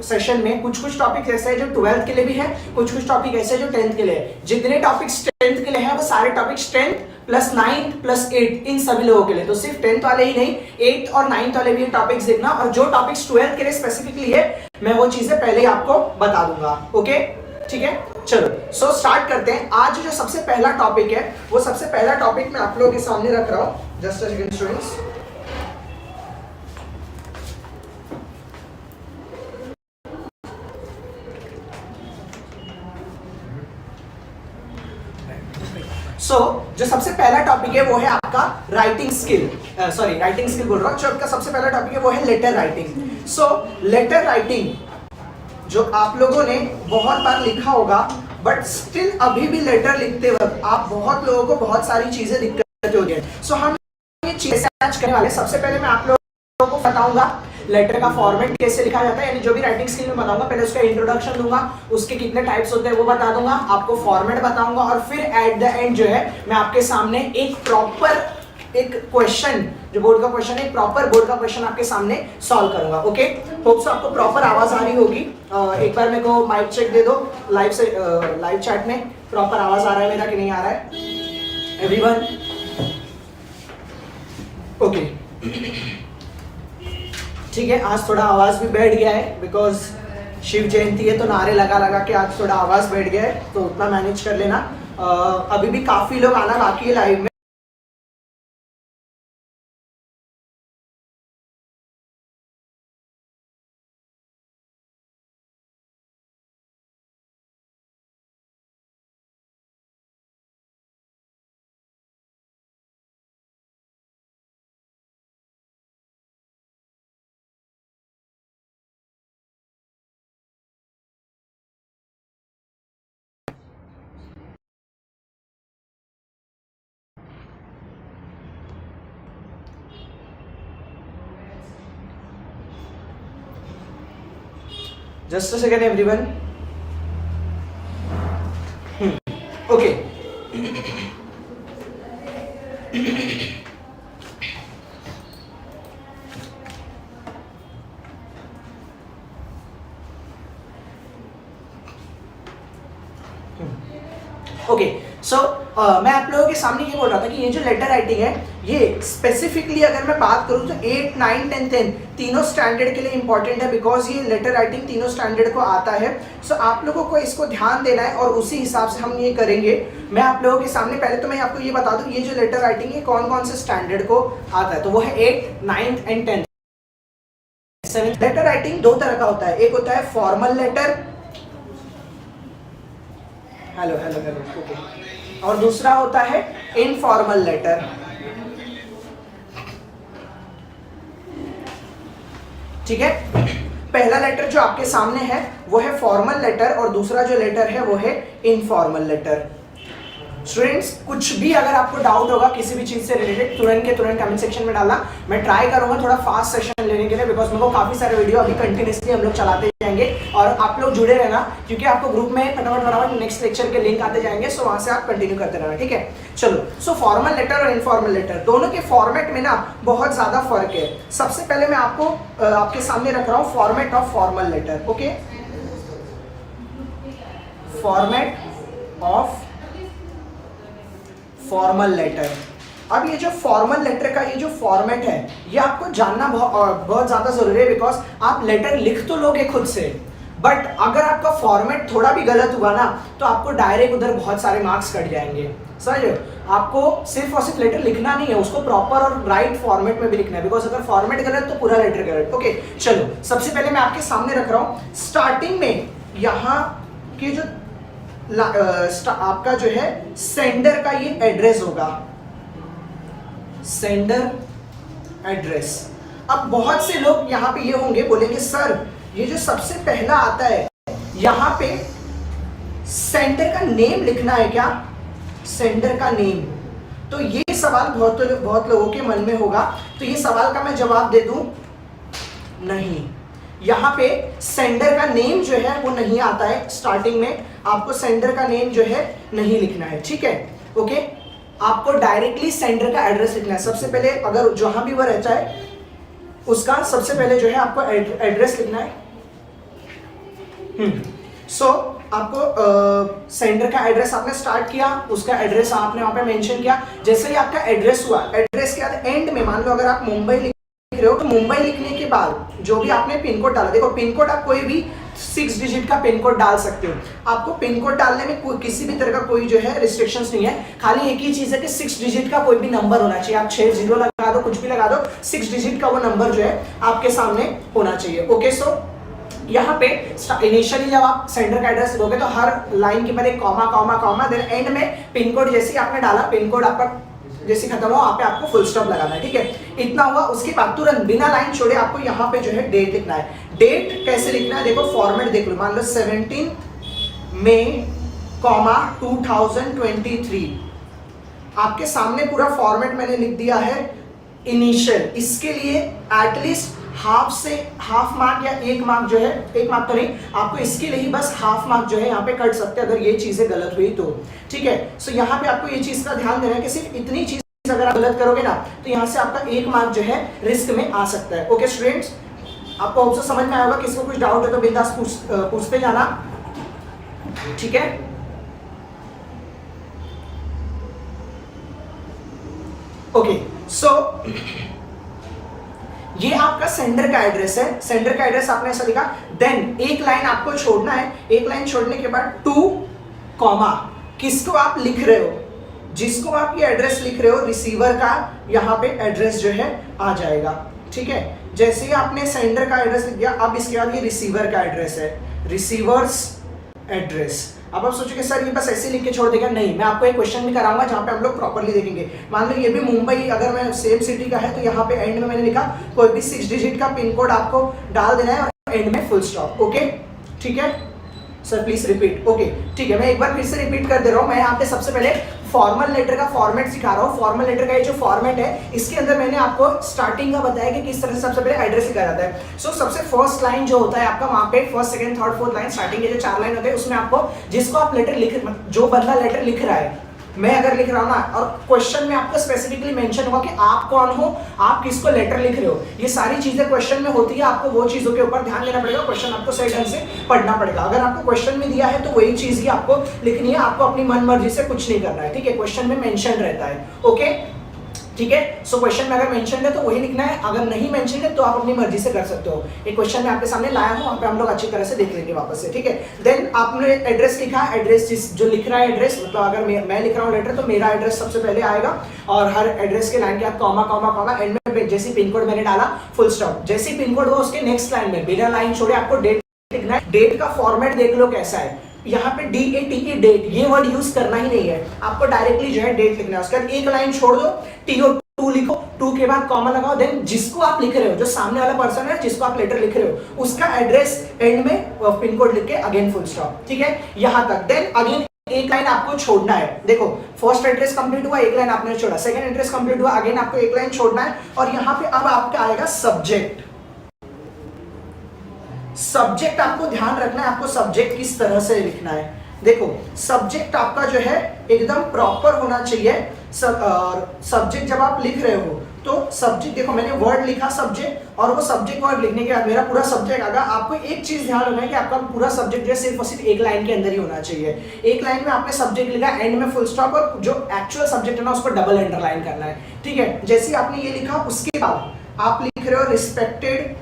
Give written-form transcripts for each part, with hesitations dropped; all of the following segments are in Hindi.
सेशन में कुछ कुछ टॉपिक ऐसे हैं जो 12th के लिए भी है, कुछ कुछ टॉपिक ऐसे हैं जो 10th के लिए है। जितने टॉपिक्स 10th के लिए हैं वो सारे topics 10th plus 9th plus 8 इन सभी लोगों के लिए, तो सिर्फ 10th वाले ही नहीं 8th और 9th वाले भी टॉपिक्स देखना, और जो टॉपिक्स 12th के लिए स्पेसिफिकली है मैं वो चीजें पहले ही आपको बता दूंगा। ओके ठीक है, चलो सो स्टार्ट करते हैं। आज जो सबसे पहला टॉपिक है वो सबसे पहला टॉपिक मैं आप लोगों के सामने रख रहा हूं। Just a second students. जो सबसे पहला टॉपिक है वो है आपका writing skill, sorry writing skill बोल रहा हूं। जो आपका सबसे पहला टॉपिक है वो है लेटर राइटिंग। सो लेटर राइटिंग जो आप लोगों ने बहुत बार लिखा होगा, बट स्टिल अभी भी लेटर लिखते वक्त आप बहुत लोगों को बहुत सारी चीजें दिक्कत होती है। सो हम ये चीजें आज करने वाले। सबसे पहले मैं आप लोगों को बताऊंगा लेटर का फॉर्मेट कैसे लिखा जाता है, यानी जो भी राइटिंग स्किल में बताऊंगा पहले उसका इंट्रोडक्शन दूंगा, उसके कितने टाइप्स होते हैं वो बता दूंगा, आपको फॉर्मेट बताऊंगा, और फिर एट द एंड जो है मैं आपके सामने एक प्रॉपर एक क्वेश्चन, जो बोर्ड का क्वेश्चन है, प्रॉपर बोर्ड का क्वेश्चन आपके सामने सॉल्व करूंगा। ओके, होप सो आपको प्रॉपर आवाज आ रही होगी। एक बार मेरे को माइक चेक दे दो लाइव से, लाइव चैट में प्रॉपर आवाज आ रहा है मेरा कि नहीं आ रहा है एवरीवन? ओके ठीक है, आज थोड़ा आवाज भी बैठ गया है बिकॉज शिव जयंती है, तो नारे लगा लगा के आज थोड़ा आवाज बैठ गया है, तो उतना मैनेज कर लेना। अभी भी काफी लोग आना बाकी है लाइव में। Just a second everyone. Okay. Okay so मैं आप लोगों के सामने ये बोल रहा था कि ये जो लेटर राइटिंग है ये स्पेसिफिकली अगर मैं बात करूं तो 8, 9, 10, 10 तीनों स्टैंडर्ड के लिए इंपॉर्टेंट है, बिकॉज ये लेटर राइटिंग तीनों स्टैंडर्ड को आता है। सो आप लोगों को इसको ध्यान देना है और उसी हिसाब से हम ये करेंगे। मैं आप लोगों के सामने पहले तो मैं आपको ये बता दूं ये जो लेटर राइटिंग है कौन कौन से स्टैंडर्ड को आता है, तो वो है 8, 9 एंड 10। लेटर राइटिंग दो तरह का होता है, एक होता है formal letter, hello hello hello okay, और दूसरा होता है इनफॉर्मल लेटर। ठीक है, पहला लेटर जो आपके सामने है वो है फॉर्मल लेटर और दूसरा जो लेटर है वो है इनफॉर्मल लेटर। स्टूडेंट्स कुछ भी अगर आपको डाउट होगा किसी भी चीज से रिलेटेड तुरंत के तुरंत कमेंट सेक्शन में डालना। मैं ट्राई करूंगा थोड़ा फास्ट सेशन लेने के लिए, बिकॉज मेरे को काफी सारे वीडियो अभी कंटिन्यूसली हम लोग चलाते जाएंगे और आप लोग जुड़े रहना, क्योंकि आपको ग्रुप में फटाफट नेक्स्ट लेक्चर के लिंक आते जाएंगे, सो वहां से आप कंटिन्यू करते रहना। ठीक है, चलो सो फॉर्मल लेटर और इनफॉर्मल लेटर दोनों के फॉर्मेट में ना बहुत ज्यादा फर्क है। सबसे पहले मैं आपको आपके सामने रख रहा हूं format of formal letter. Okay, format of formal letter. अब ये जो फॉर्मल लेटर का ये जो फॉर्मेट है ये आपको जानना बहुत ज्यादा जरूरी है, बिकॉज आप लेटर लिख तो लोगे खुद से, बट अगर आपका फॉर्मेट थोड़ा भी गलत हुआ ना तो आपको डायरेक्ट उधर बहुत सारे मार्क्स कट जाएंगे। समझो, आपको सिर्फ और सिर्फ लेटर लिखना नहीं है, उसको प्रॉपर और राइट फॉर्मेट में भी लिखना है, बिकॉज अगर फॉर्मेट गलत तो पूरा लेटर गलत। ओके चलो, सबसे पहले मैं आपके सामने रख रहा हूं स्टार्टिंग में यहाँ की जो आपका जो है सेंडर का ये एड्रेस होगा, सेंडर एड्रेस। अब बहुत से लोग यहाँ पे ये होंगे बोलेंगे सर ये जो सबसे पहला आता है यहाँ पे सेंडर का नेम लिखना है क्या, सेंडर का नेम? तो ये सवाल बहुत लोगों के मन में होगा, तो ये सवाल का मैं जवाब दे दूं नहीं, यहाँ पे सेंडर का नेम जो है वो नहीं आता है। स्टार्टिंग में आपको सेंडर का नेम जो है नहीं लिखना है। ठीक है, ओके, आपको डायरेक्टली सेंडर का एड्रेस लिखना है। सबसे पहले अगर जहां भी वो रहता है उसका सबसे पहले जो है आपको एड्रेस लिखना है। सो आपको सेंडर का एड्रेस आपने स्टार्ट किया, उसका एड्रेस आपने वहां पे मेंशन किया। जैसे ही आपका एड्रेस हुआ, एड्रेस के बाद एंड में मान लो अगर आप मुंबई लिख रहे हो तो मुंबई लिखने के बाद जो भी आपने पिन कोड डाला, देखो पिन कोड आप कोई भी 6 डिजिट का पिन कोड डाल सकते हो। आपको पिन कोड डालने में किसी भी तरह का कोई जो है रिस्ट्रिक्शंस नहीं है, खाली एक ही चीज है कि 6 डिजिट का कोई भी नंबर होना चाहिए। आप 6 जीरो लगा दो, कुछ भी लगा दो, 6 डिजिट का वो नंबर जो है आपके सामने होना चाहिए। ओके, सो यहाँ पे इनिशियली जब आप सेंडर का एड्रेस दोगे तो हर लाइन के बाद एक comma comma comma, then end में पिन कोड जैसे आपने डाला, पिन कोड आपका जैसे खत्म हो वहां पे आपको फुल स्टॉप लगाना है। ठीक है, इतना हुआ। उसके बाद तुरंत बिना लाइन छोड़े आपको यहाँ पे जो है डेट लिखना है। डेट कैसे लिखना है, देखो फॉर्मेट देख लो, मान लो 17 मई 2023, आपके सामने पूरा फॉर्मेट मैंने लिख दिया है। इनिशियल, इसके लिए एटलीस्ट हाफ मार्क या 1 मार्क जो है, 1 मार्क तो नहीं, आपको इसके लिए ही बस हाफ मार्क जो है यहाँ पे कट सकते हैं अगर ये चीजें गलत हुई तो। ठीक है, सो यहाँ पे आपको ये चीज का ध्यान देना है कि सिर्फ इतनी चीज अगर आप गलत करोगे ना तो यहाँ से आपका 1 मार्क जो है रिस्क में आ सकता है। ओके स्टूडेंट्स, आपको ऑब्जर्व समझ में आएगा। किसी को कुछ डाउट है तो बिंदास पूछते जाना। ठीक है, ओके, सो ये आपका सेंडर का एड्रेस है। सेंडर का एड्रेस आपने ऐसा लिखा, देन एक लाइन आपको छोड़ना है। एक लाइन छोड़ने के बाद 2 कॉमा, किसको आप लिख रहे हो, जिसको आप ये एड्रेस लिख रहे हो रिसीवर का यहाँ पे एड्रेस जो है आ जाएगा। ठीक है, जैसे ही आपने सेंडर का एड्रेस लिख दिया, अब इसके बाद ये रिसीवर का एड्रेस है, रिसीवर्स एड्रेस। अब आप सोचोगे सर ये बस ऐसे लिख के छोड़ देगा, नहीं, मैं आपको एक क्वेश्चन भी कराऊंगा जहां पे हम लोग प्रॉपर्ली देखेंगे। मान लो ये भी मुंबई, अगर मैं सेम सिटी का है तो यहाँ पे एंड में मैंने लिखा कोई भी 6 डिजिट का पिन कोड आपको डाल देना है और एंड में फुल स्टॉप। ओके, ठीक है सर, प्लीज रिपीट। ओके, ठीक है, मैं एक बार फिर से रिपीट कर दे रहा हूँ। मैं यहाँ पे सबसे पहले फॉर्मल लेटर का फॉर्मेट सिखा रहा हूँ। फॉर्मल लेटर का ये जो फॉर्मेट है, इसके अंदर मैंने आपको स्टार्टिंग का बताया कि किस तरह से सबसे पहले एड्रेस लिखा जाता है। सो सबसे फर्स्ट लाइन जो होता है आपका, वहां पे first, second, third, fourth line, starting के जो 4 लाइन होते हैं उसमें आपको जिसको आप लेटर लिख, जो बंदा लेटर लिख रहा है, मैं अगर लिख रहा हूं ना, और क्वेश्चन में आपको स्पेसिफिकली मेंशन होगा कि आप कौन हो, आप किसको लेटर लिख रहे हो, ये सारी चीजें क्वेश्चन में होती है। आपको वो चीजों के ऊपर ध्यान देना पड़ेगा, क्वेश्चन आपको सही ढंग से पढ़ना पड़ेगा। अगर आपको क्वेश्चन में दिया है तो वही चीज ही आपको लिखनी है, आपको अपनी मन मर्जी से कुछ नहीं करना है। ठीक है, क्वेश्चन में मेंशन रहता है। ओके, ठीक है, सो क्वेश्चन में अगर मेंशन है तो वही लिखना है, अगर नहीं मेंशन है तो आप अपनी मर्जी से कर सकते हो। एक क्वेश्चन में आपके सामने लाया हूं, वहां पे हम लोग अच्छी तरह से देख लेंगे वापस से। ठीक है, देन आपने एड्रेस लिखा, एड्रेस जो लिख रहा है एड्रेस, मतलब अगर मैं लिख रहा हूं लेटर तो मेरा एड्रेस सबसे पहले आएगा, और हर एड्रेस के लाइन के बाद कॉमा कॉमा कॉमा, एंड में जैसे पिन कोड मैंने डाला फुल स्टॉप। जैसे पिन कोड हुआ उसके नेक्स्ट लाइन में बिना लाइन छोड़े आपको डेट लिखना है। डेट का फॉर्मेट देख लो कैसा है, यहाँ पे DATE डेट, ये वर्ड यूज करना ही नहीं है, आपको डायरेक्टली जो है डेट लिखना है। उसके बाद एक लाइन छोड़ दो, TO2 लिखो, 2 के बाद कॉमा लगाओ, देन जिसको आप लिख रहे हो, जो सामने वाला पर्सन है जिसको आप लेटर लिख रहे हो, उसका एड्रेस एंड में पिन कोड लिख के अगेन फुल स्टॉप। ठीक है, यहां तक। देन अगेन एक लाइन आपको छोड़ना है। देखो फर्स्ट एड्रेस कंप्लीट हुआ, एक लाइन आपने छोड़ा, सेकंड एड्रेस कंप्लीट हुआ, अगेन आपको एक लाइन छोड़ना है, और यहाँ पे अब आपका आएगा सब्जेक्ट। सब्जेक्ट आपको ध्यान रखना है, आपको सब्जेक्ट किस तरह से लिखना है। देखो सब्जेक्ट आपका जो है एकदम प्रॉपर होना चाहिए। सब्जेक्ट जब आप लिख रहे हो तो सब्जेक्ट, देखो मैंने वर्ड लिखा सब्जेक्ट, और वो सब्जेक्ट वर्ड लिखने के बाद मेरा पूरा सब्जेक्ट आएगा। आपको एक चीज ध्यान रखना है कि आपका पूरा सब्जेक्ट जो है सिर्फ और सिर्फ एक लाइन के अंदर ही होना चाहिए। एक लाइन में आपने सब्जेक्ट लिखा, एंड में फुल स्टॉप, और जो एक्चुअल सब्जेक्ट है ना उसको डबल अंडरलाइन करना है। ठीक है, जैसे आपने ये लिखा, उसके बाद आप लिख रहे हो respected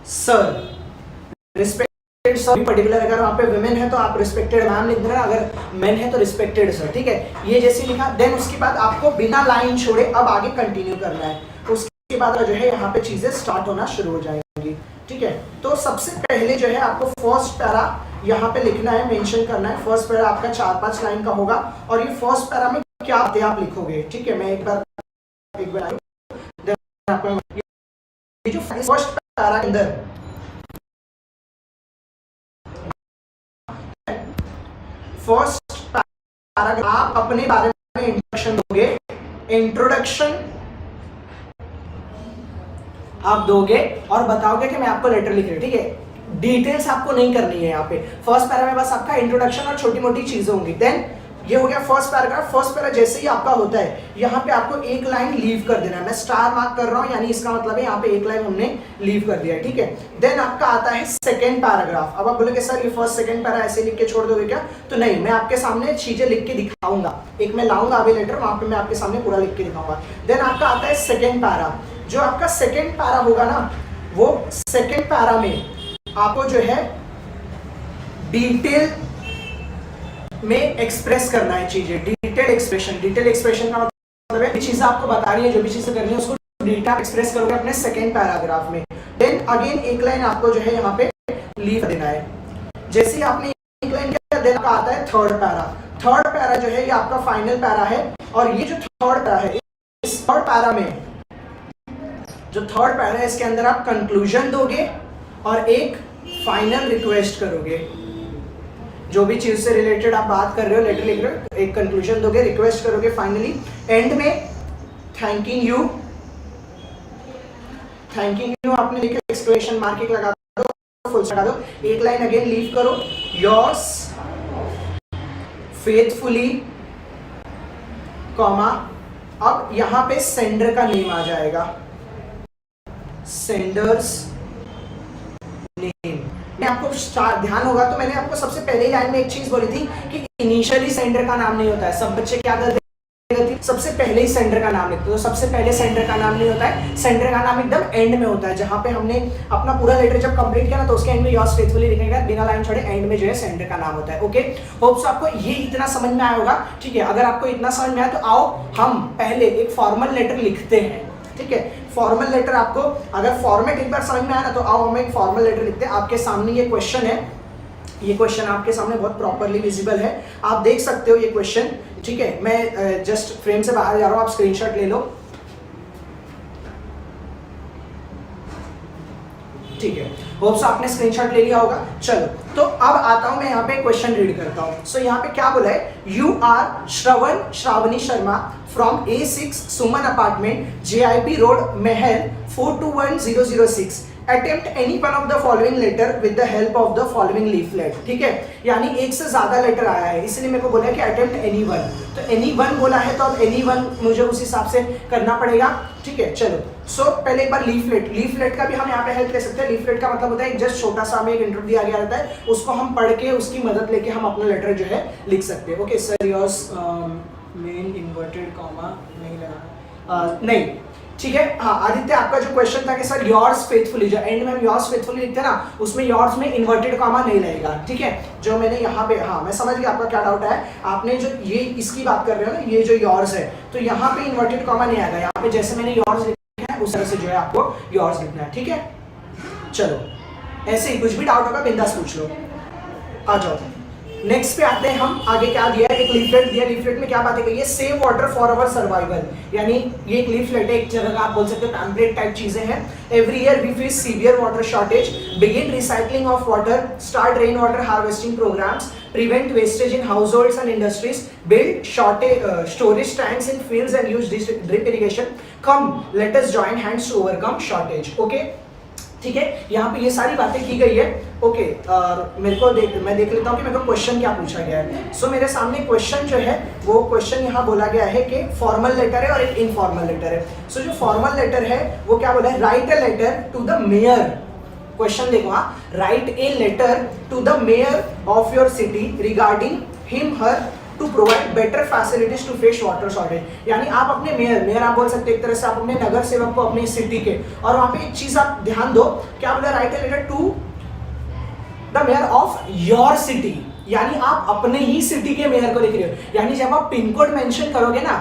sir, respected sir, particular अगर वहां पे विमेन है तो आप रिस्पेक्टेड मैम लिख देना, अगर मेन है तो रिस्पेक्टेड सर। ठीक है, ये जैसे लिखा, देन उसके बाद आपको बिना लाइन छोड़े अब आगे कंटिन्यू करना है। उसके बाद जो है यहाँ पे चीजें स्टार्ट होना शुरू हो जाएंगी। ठीक है, तो सबसे पहले जो है आपको फर्स्ट पैरा यहाँ पे लिखना है, मेंशन करना है। फर्स्ट पैरा आपका 4-5 लाइन का होगा, और ये फर्स्ट पैरा में क्या आप लिखोगे। ठीक है, मैं एक बार आपको जो फर्स्ट पैरा के अंदर फर्स्ट पैराग्राफ आप अपने बारे में इंट्रोडक्शन दोगे। इंट्रोडक्शन आप दोगे और बताओगे कि मैं आपको लेटर लिख रही हूं। ठीक है, डिटेल्स आपको नहीं करनी है यहाँ पे। फर्स्ट पैरा में बस आपका इंट्रोडक्शन और छोटी मोटी चीजें होंगी। देन ये हो गया फर्स्ट पैराग्राफ। फर्स्ट पैरा जैसे ही आपका होता है यहाँ पे आपको एक लाइन लीव कर देना है। मैं स्टार मार्क कर रहा हूँ, यानी इसका मतलब है यहाँ पे एक लाइन हमने लीव कर दिया है, ठीक है। देन आपका आता है सेकंड पैराग्राफ। अब आप बोलोगे सर ये फर्स्ट सेकंड पैरा ऐसे लिख के छोड़ दोगे क्या? तो नहीं, मैं आपके सामने चीजें लिख के दिखाऊंगा। एक मैं लाऊंगा अभी लेटर, वहां पे मैं आपके सामने पूरा लिख के दिखाऊंगा। देन आपका आता है सेकेंड पैरा। जो आपका सेकेंड पैरा होगा ना, वो सेकेंड पैरा में आपको जो है डिटेल में एक्सप्रेस करना है चीजें, डिटेल एक्सप्रेशन। डिटेल एक्सप्रेशन का मतलब है चीजें आपको बतानी है, जो भी चीजें करनी है उसको डिटेल एक्सप्रेस करोगे अपने सेकेंड पैराग्राफ में। देन अगेन एक लाइन आपको जो है यहाँ पे लीव देना है। जैसे ही आपने एक लाइन किया, देन आपका आता है थर्ड पैरा। थर्ड पैरा जो है ये आपका फाइनल पैरा है, और ये जो थर्ड पैरा है, इस थर्ड पैरा में जो थर्ड पैरा है इसके अंदर आप कंक्लूजन दोगे और एक फाइनल रिक्वेस्ट करोगे। जो भी चीज से रिलेटेड आप बात कर रहे हो, लेटर लिख रहे हो, एक कंक्लूजन दोगे, रिक्वेस्ट करोगे। फाइनली एंड में थैंकिंग यू आपने लिखा, एक्सक्लेमेशन मार्क एक लगा दो, फुल लगा दो, एक लाइन अगेन लीव करो, योर्स फेथफुली, कॉमा। अब यहां पे सेंडर का नेम आ जाएगा, सेंडर्स नेम। मैं आपको ध्यान होगा तो मैंने आपको सबसे पहले लाइन में एक चीज बोली थी कि इनिशियली सेंडर का नाम नहीं होता है। सब बच्चे क्या करते हैं, सबसे पहले ही सेंडर का नाम लिखते हैं। तो सबसे पहले सेंडर का नाम नहीं होता है, सेंडर का नाम एकदम एंड में होता है। जहां पे हमने अपना पूरा लेटर जब कंप्लीट किया ना, तो उसके एंड में योर्स फेथफुली लिखेगा, बिना लाइन छोड़े। एंड में जो है सेंडर का नाम होता है। ओके, होप सो आपको ये इतना समझ में आया होगा, ठीक है। अगर आपको इतना समझ में आया तो आओ हम पहले एक फॉर्मल लेटर लिखते हैं, ठीक है। फॉर्मल लेटर आपको अगर फॉर्मेट एक बार समझ में आया ना, तो आओ हम एक फॉर्मल लेटर लिखते हैं। आपके सामने ये क्वेश्चन है, ये क्वेश्चन आपके सामने बहुत प्रॉपर्ली विजिबल है, आप देख सकते हो ये क्वेश्चन, ठीक है। मैं जस्ट फ्रेम से बाहर जा रहा हूं, आप स्क्रीनशॉट ले लो, ठीक है। होप्स आपने स्क्रीनशॉट ले लिया होगा। चलो, तो अब आता हूं मैं यहाँ पे क्वेश्चन रीड करता हूं। सो यहाँ पे क्या बोला है, you are Shravani Sharma from A6 Suman apartment, JIP road, Mahal 421006। Attempt any one of the following letter with the help of the following leaflet, ठीक है। यानी एक से ज्यादा लेटर आया है, इसलिए मेरे को बोला है कि अटेम्प्ट एनी वन। तो एनी वन बोला है, तो अब एनी वन मुझे उस हिसाब से करना पड़ेगा, ठीक है। चलो, सो पहले एक बार लीफलेट का भी हम यहाँ पे हेल्प ले सकते हैं। लीफलेट का मतलब होता है जस्ट छोटा सा हमें एक इंटरव्यू दिया गया रहता है, उसको हम पढ़ के उसकी मदद लेके हम अपना लेटर जो है लिख सकते हैं। Okay sir, yours main inverted comma नहीं लगा, नहीं, ठीक है। हाँ आदित्य, आपका जो क्वेश्चन था कि सर योर्स फेथफुली, जो एंड में हम योर्स फेथफुली लिखते हैं ना, उसमें योर्स में इन्वर्टेड कॉमा नहीं लगेगा, ठीक है। जो मैंने यहाँ पे, हाँ मैं समझ गया आपका क्या डाउट है। आपने जो ये इसकी बात कर रहे हो ना, ये जो योर्स है, तो यहाँ पे इन्वर्टेड कॉमा नहीं आएगा। यहाँ पे जैसे मैंने योर्स लिखा है उस तरह से जो है आपको योर्स लिखना है, ठीक है। चलो, ऐसे ही कुछ भी डाउट होगा बिंदास पूछ लो, आ जाओ। नेक्स्ट पे आते हैं हम, आगे क्या दिया है, एक लीफलेट दिया। लीफलेट में क्या बातें कही है, save water for our survival, यानी ये एक लीफलेट है, एक जगह का आप बोल सकते हो पैम्पलेट टाइप चीजें हैं। Every year we face severe water shortage, begin recycling of water, start rain water harvesting programmes, prevent wastage in households and industries, build storage tanks in fields and use drip irrigation. Come, let us join hands to overcome shortage. Okay? ठीक है, यहाँ पे ये सारी बातें की गई है। ओके, मेरे को मैं देख लेता हूँ कि मेरे को क्वेश्चन क्या पूछा गया है। सो मेरे सामने क्वेश्चन जो है, वो क्वेश्चन यहाँ बोला गया है कि फॉर्मल लेटर है और एक इनफॉर्मल लेटर है। सो जो फॉर्मल लेटर है वो क्या बोला है, write a letter to the mayor. Question देखो, हाँ, write a letter to the mayor of your city regarding him her to provide better facilities to face water shortage. यानी आप अपने मेयर आप बोल सकते हैं एक तरह से, आप अपने नगर सेवक को अपनी सिटी के, और वहां पे एक चीज आप ध्यान दो, क्या बोला, write a letter to the mayor of your city, यानी आप अपने ही सिटी के मेयर को लिख रहे हो। यानी जब आप पिन कोड मेंशन करोगे ना,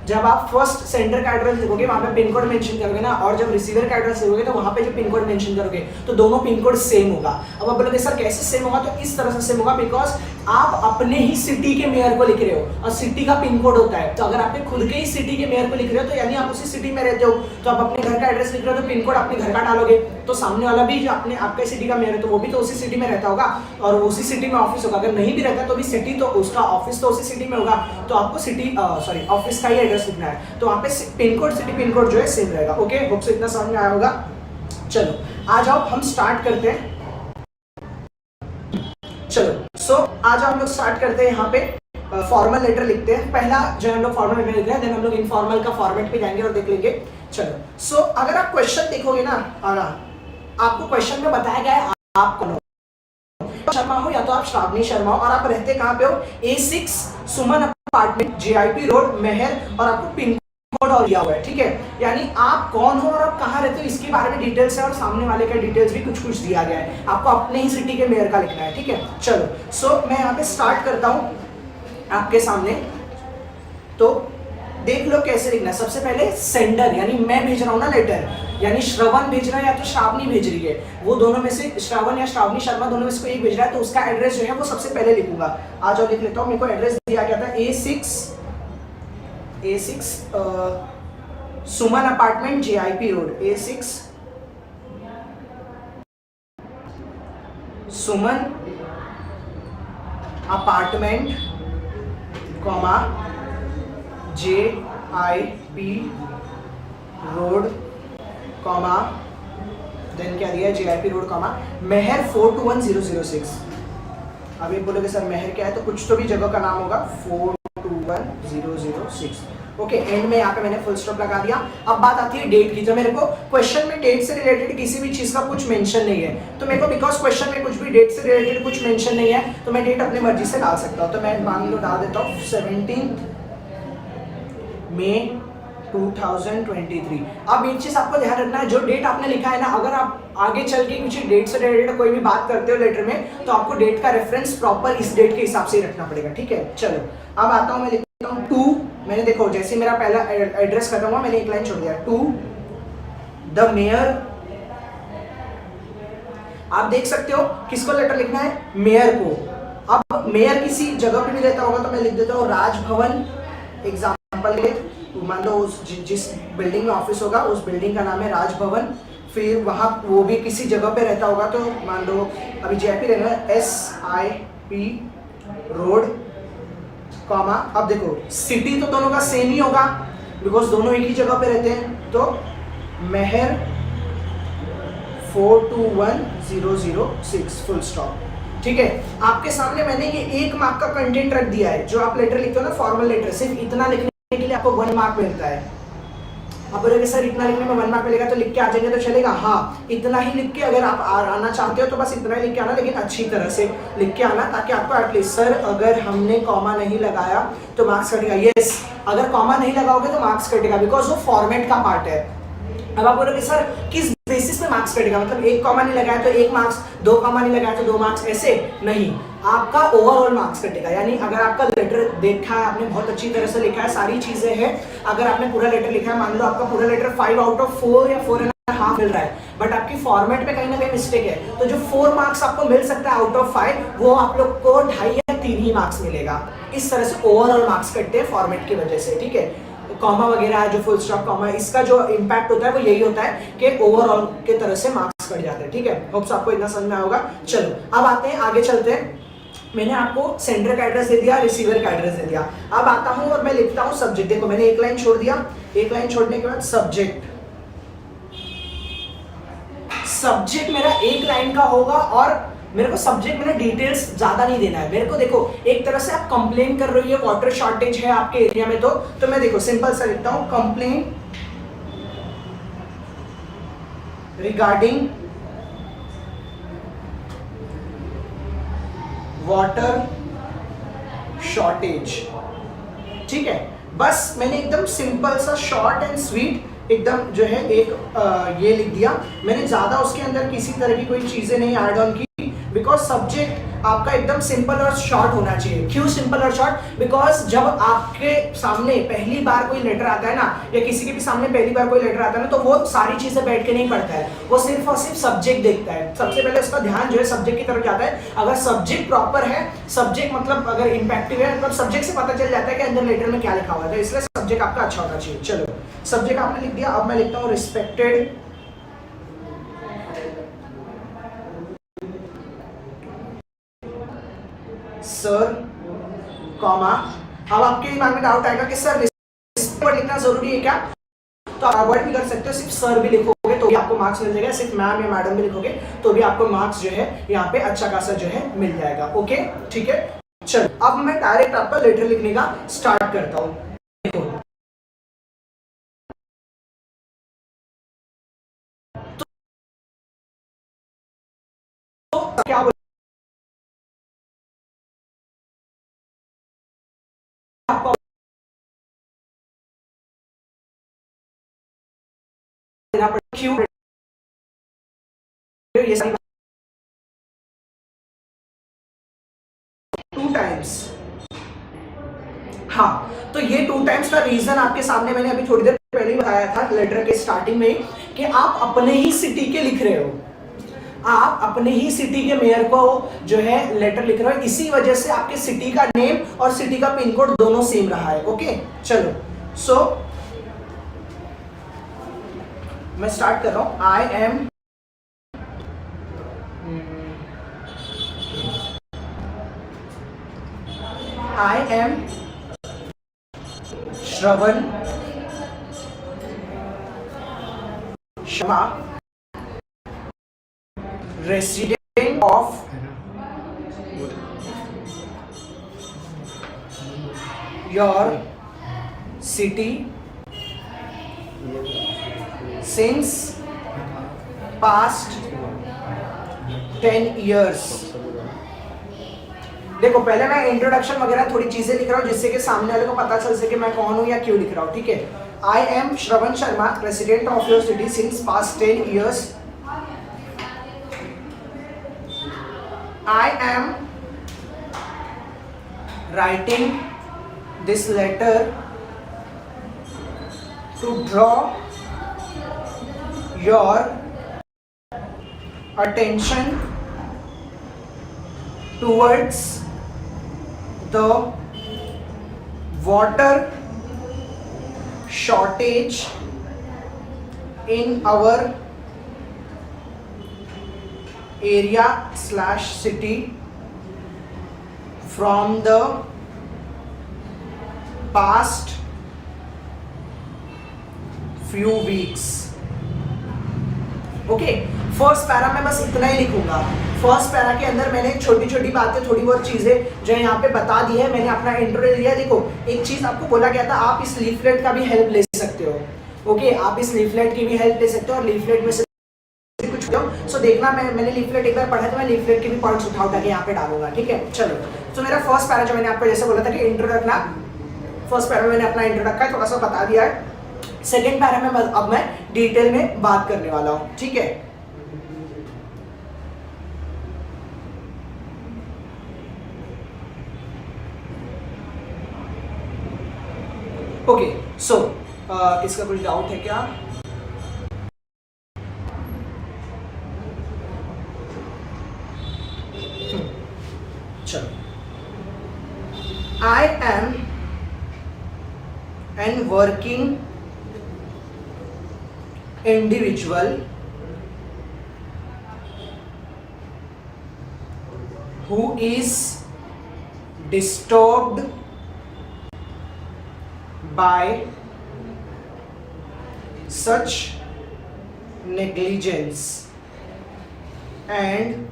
जब आप फर्स्ट सेंडर का एड्रेस लिखोगे वहां पे पिन कोड मेंशन करोगे ना, और जब रिसीवर का एड्रेस लिखोगे तो वहां पे जो पिन कोड मेंशन करोगे तो दोनों पिन कोड सेम होगा। अब आप बोलोगे सर कैसे सेम होगा, तो इस तरह से सेम होगा, बिकॉज आप अपने ही सिटी के मेयर को लिख रहे हो और सिटी का पिन कोड होता है। तो अगर आपने खुद के ही सिटी के मेयर को लिख रहे हो तो यानी आप उसी सिटी में रहते हो, तो आप अपने घर का एड्रेस लिख रहे हो तो पिन कोड अपने घर का डालोगे, तो सामने वाला भी जो अपने आपके सिटी का मेयर है तो वो भी तो उसी सिटी में रहता होगा और उसी सिटी में ऑफिस होगा। अगर नहीं भी रहता तो भी सिटी तो उसका ऑफिस तो उसी सिटी में होगा, तो आपको सिटी सॉरी ऑफिस का ही एड्रेस लिखना है, तो वहाँ पे pin code, city pin code जो है सेम रहेगा। ओके, होप सो इतना समझ में आया होगा। चलो आ जाओ हम स्टार्ट करते हैं। चलो सो आज हम लोग स्टार्ट करते हैं यहाँ पे फॉर्मल लेटर लिखते हैं। पहला जो हम लोग फॉर्मल लेटर लिखते हैं, देन हम लोग इनफॉर्मल का फॉर्मेट पे जाएंगे और देख लेंगे। चलो, सो अगर आप क्वेश्चन देखोगे ना, आपको क्वेश्चन में बताया गया है आप कौन हो, शर्मा हो या तो आप श्रावणी शर्मा हो, और आप रहते कहाँ पे हो, A6 Suman apartment, JIP road, मेहर, और आपको पिन कोड और दिया हुआ है, ठीक है। यानी आप कौन हो और आप कहाँ रहते हो इसके बारे में डिटेल्स है, और सामने वाले का डिटेल्स भी कुछ कुछ दिया गया है। आपको अपने ही सिटी के मेयर का लिखना है, ठीक है। चलो, सो मैं यहाँ पे स्टार्ट करता हूँ आपके सामने, तो देख लो कैसे लिखना है। सबसे पहले सेंडर, यानी मैं भेज रहा हूँ ना लेटर, यानी श्रवण भेज रहा है या तो श्रावणी भेज रही है, वो दोनों में से श्रवण या श्रावणी शर्मा दोनों में से कोई एक भेज रहा है, तो उसका एड्रेस जो है वो सबसे पहले लिखूंगा। आ जाओ लिख लेता हूँ। मेरे को एड्रेस दिया गया था A6 Suman apartment, JIP road, A6 Suman apartment, comma JIP road, comma then क्या दिया है, JIP रोड, कॉमा मेहर 421006। अब ये बोलोगे सर मेहर क्या है, तो कुछ तो भी जगह का नाम होगा, 421006। ओके, एंड में यहाँ पे मैंने फुल स्टॉप लगा दिया। अब बात आती है डेट की। तो मेरे को क्वेश्चन में डेट से रिलेटेड किसी भी चीज का कुछ मेंशन नहीं है, तो मेरे को बिकॉज क्वेश्चन में कुछ भी डेट से रिलेटेड कुछ मेंशन नहीं है, तो मैं डेट अपनी मर्जी से डाल सकता हूँ। तो मैं मान लो डाल देता हूँ 17 मई 2023। अब एक चीज आपको ध्यान रखना है, जो डेट आपने लिखा है ना, अगर आप आगे चल के कुछ डेट से रिलेटेड कोई भी बात करते हो लेटर में, तो आपको डेट का रेफरेंस प्रॉपर इस डेट के हिसाब से ही रखना पड़ेगा, ठीक है। चलो, अब आता हूँ, मैं लिखता हूँ 2, मैंने देखो जैसे मेरा पहला एड्रेस खत्म हुआ, मैंने एक लाइन छोड़ दिया, टू द मेयर। आप देख सकते हो किसको लेटर लिखना है, मेयर को। अब मेयर किसी जगह पे भी रहता होगा, तो मैं लिख देता हूँ राजभवन, एग्जाम्पल के मान लो उस जिस बिल्डिंग में ऑफिस होगा उस बिल्डिंग का नाम है राजभवन, फिर वहाँ वो भी किसी जगह पे रहता होगा, तो मान लो अभी JIP रहना है, SIP रोड, कॉमा, अब देखो सिटी तो दोनों का सेम ही होगा बिकॉज दोनों एक ही जगह पे रहते हैं, तो मेहर 421006 फुल स्टॉप, ठीक है। आपके सामने मैंने ये 1 मार्क का कंटेंट रख दिया है। जो आप लेटर लिखते हो ना फॉर्मल लेटर, सिर्फ इतना लिखने के लिए आपको 1 मार्क मिलता है। अब बोलोगे सर इतना लिखने में 1 मार्क मिलेगा तो लिख के आ जाएंगे तो चलेगा, हाँ इतना ही लिख के अगर आप आना चाहते हो तो बस इतना ही लिख के आना, लेकिन अच्छी तरह से लिख के आना, ताकि आपको एटलीस्ट सर अगर हमने कॉमा नहीं लगाया तो मार्क्स कटेगा। यस, अगर कॉमा नहीं लगाओगे तो मार्क्स कटेगा, बिकॉज वो फॉर्मेट का पार्ट है। अब आप बोलोगे सर किस बेसिस पे मार्क्स कटेगा, मतलब 1 कॉमा नहीं लगाया तो 1 मार्क्स, 2 कॉमा नहीं लगाया तो 2 मार्क्स, ऐसे नहीं, आपका ओवरऑल मार्क्स कटेगा। यानी अगर आपका लेटर देखा है आपने, बहुत अच्छी तरह से लिखा है, सारी चीजें हैं, अगर आपने पूरा लेटर लिखा है, मान लो आपका पूरा लेटर 5 आउट ऑफ 4 या 4.5 मिल रहा है, बट आपकी फॉर्मेट में कहीं ना कहीं मिस्टेक है, तो जो 4 मार्क्स आपको मिल सकता है आउट ऑफ 5, वो आप लोग को 2.5 या 3 ही मार्क्स मिलेगा। इस तरह से ओवरऑल मार्क्स कटते हैं फॉर्मेट की वजह से, ठीक है। कॉमा वगैरह जो फुल स्टॉप कॉमा, इसका जो इंपैक्ट होता है वो यही होता है कि ओवरऑल के तरह से मार्क्स कट जाते हैं, ठीक है। होप्स आपको इतना समझ में आएगा। चलो अब आते हैं, आगे चलते हैं। मैंने आपको सेंडर का एड्रेस दे दिया, रिसीवर का एड्रेस दे दिया। अब आता हूं और मैं लिखता हूं सब्जेक्ट। देखो मैंने एक लाइन छोड़ दिया, एक लाइन छोड़ने के बाद सब्जेक्ट, सब्जेक्ट मेरा एक लाइन का होगा, और मेरे को सब्जेक्ट में डिटेल्स ज्यादा नहीं देना है। मेरे को देखो एक तरह से आप कंप्लेन कर रही हो, वाटर शॉर्टेज है आपके एरिया में, तो मैं देखो सिंपल सा लिखता हूं, कंप्लेन रिगार्डिंग वाटर शॉर्टेज, ठीक है। बस मैंने एकदम सिंपल सा शॉर्ट एंड स्वीट एकदम जो है एक ये लिख दिया। मैंने ज्यादा उसके अंदर किसी तरह की कोई चीजें नहीं ऐड ऑन की, बिकॉज सब्जेक्ट आपका एकदम सिंपल और शॉर्ट होना चाहिए। क्यों सिंपल और शॉर्ट? बिकॉज जब आपके सामने पहली बार कोई लेटर आता है ना, या किसी के भी सामने पहली बार कोई लेटर आता है ना, तो वो सारी चीजें बैठ के नहीं पढ़ता है, वो सिर्फ और सिर्फ सब्जेक्ट देखता है। सबसे पहले उसका ध्यान जो है सब्जेक्ट की तरफ जाता है। अगर सब्जेक्ट प्रॉपर है, सब्जेक्ट मतलब अगर इंपैक्टिव है, मतलब सब्जेक्ट से पता चल जाता है कि अंदर लेटर में क्या लिखा हुआ है, तो इसलिए सब्जेक्ट आपका अच्छा होना चाहिए। चलो सब्जेक्ट आपने लिख दिया। अब मैं लिखता हूँ रिस्पेक्टेड सर, कॉमा। अब आपके दिमाग में डाउट आएगा कि सर रिस्पेक्ट लिखना जरूरी है क्या? तो आप अवॉइड भी कर सकते हो, सिर्फ सर भी लिखोगे तो भी आपको मार्क्स मिल जाएगा, सिर्फ मैम या मैडम भी लिखोगे तो भी आपको मार्क्स जो है यहाँ पे अच्छा खासा जो है मिल जाएगा। ओके ठीक है। चलो अब मैं डायरेक्ट आपका लेटर लिखने का स्टार्ट करता हूं। देखो तो क्या आपको देना पड़ेगा, क्यों ये सारी 2 टाइम्स। हाँ, तो ये 2 टाइम्स का रीजन आपके सामने मैंने अभी थोड़ी देर पहले ही बताया था लेटर के स्टार्टिंग में कि आप अपने ही सिटी के लिख रहे हो, आप अपने ही सिटी के मेयर को जो है लेटर लिख रहे हो, इसी वजह से आपके सिटी का नेम और सिटी का पिन कोड दोनों सेम रहा है। ओके चलो, सो मैं स्टार्ट कर रहा हूं। I am Shravan Sharma, resident of your city since past 10 years। देखो पहले मैं इंट्रोडक्शन वगैरह थोड़ी चीजें लिख रहा हूँ जिससे कि सामने वाले को पता चल सके मैं कौन हूँ या क्यों लिख रहा हूँ। ठीक है, I am Shravan Sharma, resident of your city since past 10 years। I am writing this letter to draw your attention towards the water shortage in our area slash city from the past few weeks। Okay, first para में बस इतना ही लिखूंगा। फर्स्ट पैरा के अंदर मैंने छोटी छोटी बातें, थोड़ी बहुत चीजें जो है यहाँ पे बता दी है। मैंने अपना इंट्रो ले लिया। देखो एक चीज आपको बोला गया था, आप इस लीफलेट का भी हेल्प ले सकते हो। ओके, आप इस लीफलेट की भी हेल्प ले सकते हो और लीफलेट में से कुछ सो देखना, मैंने लीफलेट एक बार पढ़ा तो मैं लीफलेट के भी पॉइंट्स उठा के यहाँ पे डालूंगा। ठीक है चलो, तो मेरा फर्स्ट पैरा जो मैंने आपको जैसे बोला था कि इंट्रो रखना, फर्स्ट पैरा में मैंने अपना इंट्रो रखा है, थोड़ा सा बता दिया है। सेकंड पैरा में अब मैं डिटेल में बात करने वाला हूँ। ठीक है, ओके सो इसका कुछ डाउट है क्या? चलो, I am an working individual who is disturbed by such negligence, and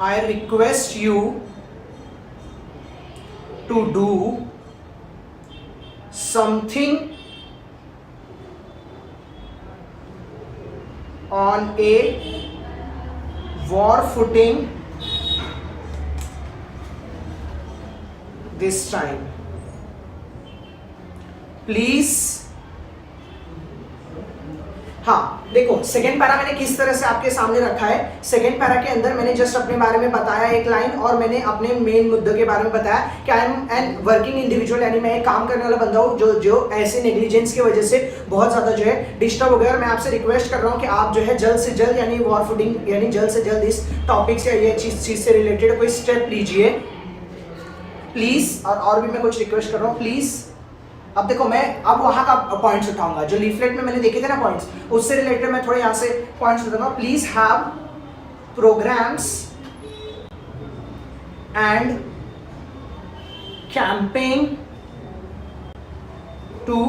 I request you to do something on a war footing this time. Please। हाँ देखो, सेकेंड पैरा मैंने किस तरह से आपके सामने रखा है। सेकेंड पैरा के अंदर मैंने जस्ट अपने बारे में बताया एक लाइन, और मैंने अपने मेन मुद्दे के बारे में बताया कि I am an working individual, यानी मैं एक काम करने वाला बंदा हूँ जो ऐसे नेग्लिजेंस की वजह से बहुत ज़्यादा जो है डिस्टर्ब हो गया। और मैं आपसे रिक्वेस्ट कर रहा हूँ कि आप जो है जल्द से जल्द, यानी वॉर फूटिंग, यानी जल्द से जल्द इस टॉपिक से, ये चीज़ से रिलेटेड कोई स्टेप लीजिए प्लीज़। और भी मैं कुछ रिक्वेस्ट कर रहा हूँ प्लीज़। अब देखो मैं अब वहां का पॉइंट्स उठाऊंगा जो लीफलेट में मैंने देखे थे ना पॉइंट्स, उससे रिलेटेड मैं थोड़े यहां से पॉइंट्स उठाऊंगा। Please have programmes and campaign to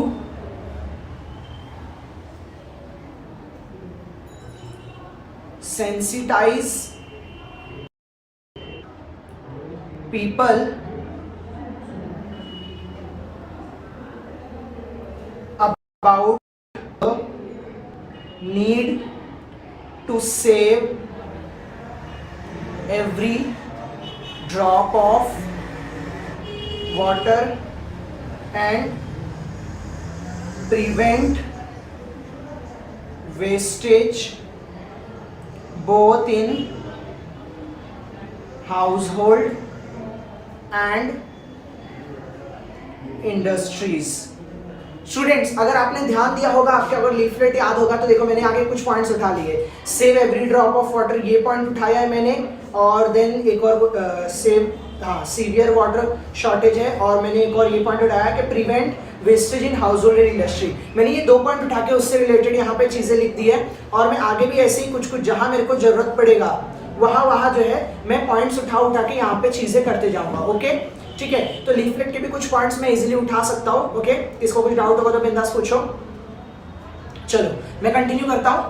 sensitize people to save every drop of water and prevent wastage both in household and industries. Students अगर आपने ध्यान दिया होगा, आपके अगर लीफलेट याद होगा तो देखो मैंने आगे कुछ पॉइंट्स उठा लिए। Save every drop of water ये पॉइंट उठाया है मैंने, और देन एक और सेव सीवियर वाटर शॉर्टेज है, और मैंने एक और ये पॉइंट उठाया कि prevent wastage in house hold and industry. मैंने ये 2 पॉइंट उठा के उससे रिलेटेड यहाँ पे चीजें लिख दी है, और मैं आगे भी ऐसे ही कुछ जहां मेरे को जरूरत पड़ेगा वहां जो है मैं पॉइंट्स उठा के यहाँ पे चीजें करते जाऊंगा। ओके ठीक है, तो लीफलेट के भी कुछ पॉइंट्स मैं इजीली उठा सकता हूँ। ओके, किसको कुछ डाउट होगा तो बिंदास पूछो। चलो मैं कंटिन्यू करता हूं।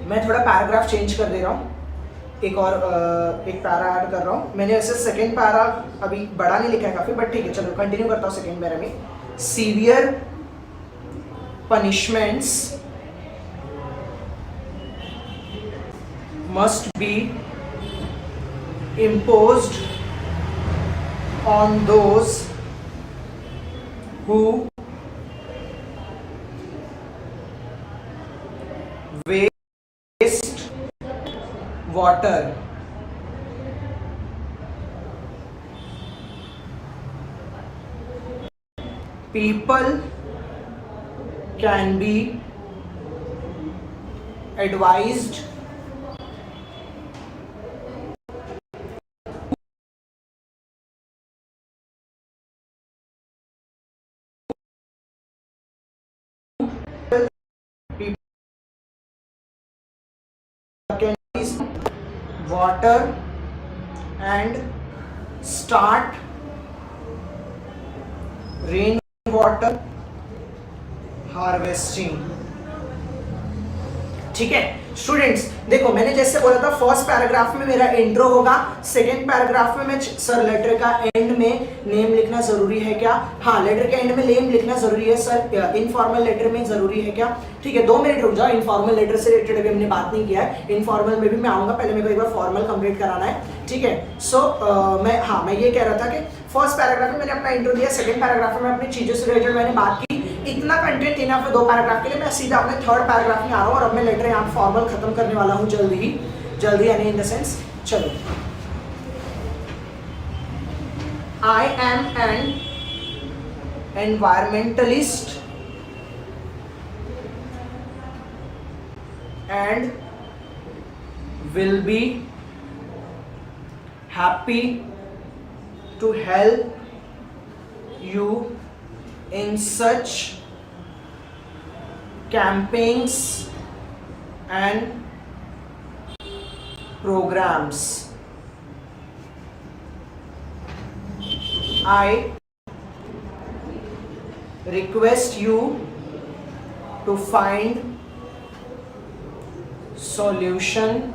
मैं थोड़ा पैराग्राफ चेंज कर दे रहा हूँ, एक पैरा ऐड कर रहा हूँ। मैंने ऐसे सेकेंड पैरा अभी बड़ा नहीं लिखा है काफी, बट ठीक है चलो कंटिन्यू करता हूँ सेकेंड पैरा में। Severe punishments must be imposed on those who waste water. People can be advised water and start rainwater harvesting। ठीक है स्टूडेंट्स, देखो मैंने जैसे बोला था फर्स्ट पैराग्राफ में मेरा इंट्रो होगा, सेकंड पैराग्राफ में मैं सर लेटर का एंड में नेम लिखना जरूरी है क्या? हाँ, लेटर के एंड में नेम लिखना जरूरी है सर। इनफॉर्मल लेटर में जरूरी है क्या? ठीक है 2 मिनट रुक जाओ, इनफॉर्मल लेटर से रिलेटेड अभी हमने बात नहीं किया है, इनफॉर्मल में भी मैं आऊंगा, पहले मेरे को एक बार फॉर्मल कंप्लीट कराना है। ठीक है, सो मैं ये कह रहा था कि फर्स्ट पैराग्राफ में मैंने अपना इंट्रो दिया, सेकंड पैराग्राफ में अपनी चीजों से रिलेटेड मैंने बात की, इतना कंटेंट इनफ है 2 पैराग्राफ के लिए। मैं सीधा अपने थर्ड पैराग्राफ में आ रहा हूँ और अब मैं लेटर यहाँ फॉर्मल खत्म करने वाला हूँ जल्दी यानी इन द सेंस। चलो, I am an environmentalist and will be happy to help you in such campaigns and programs. I request you to find solution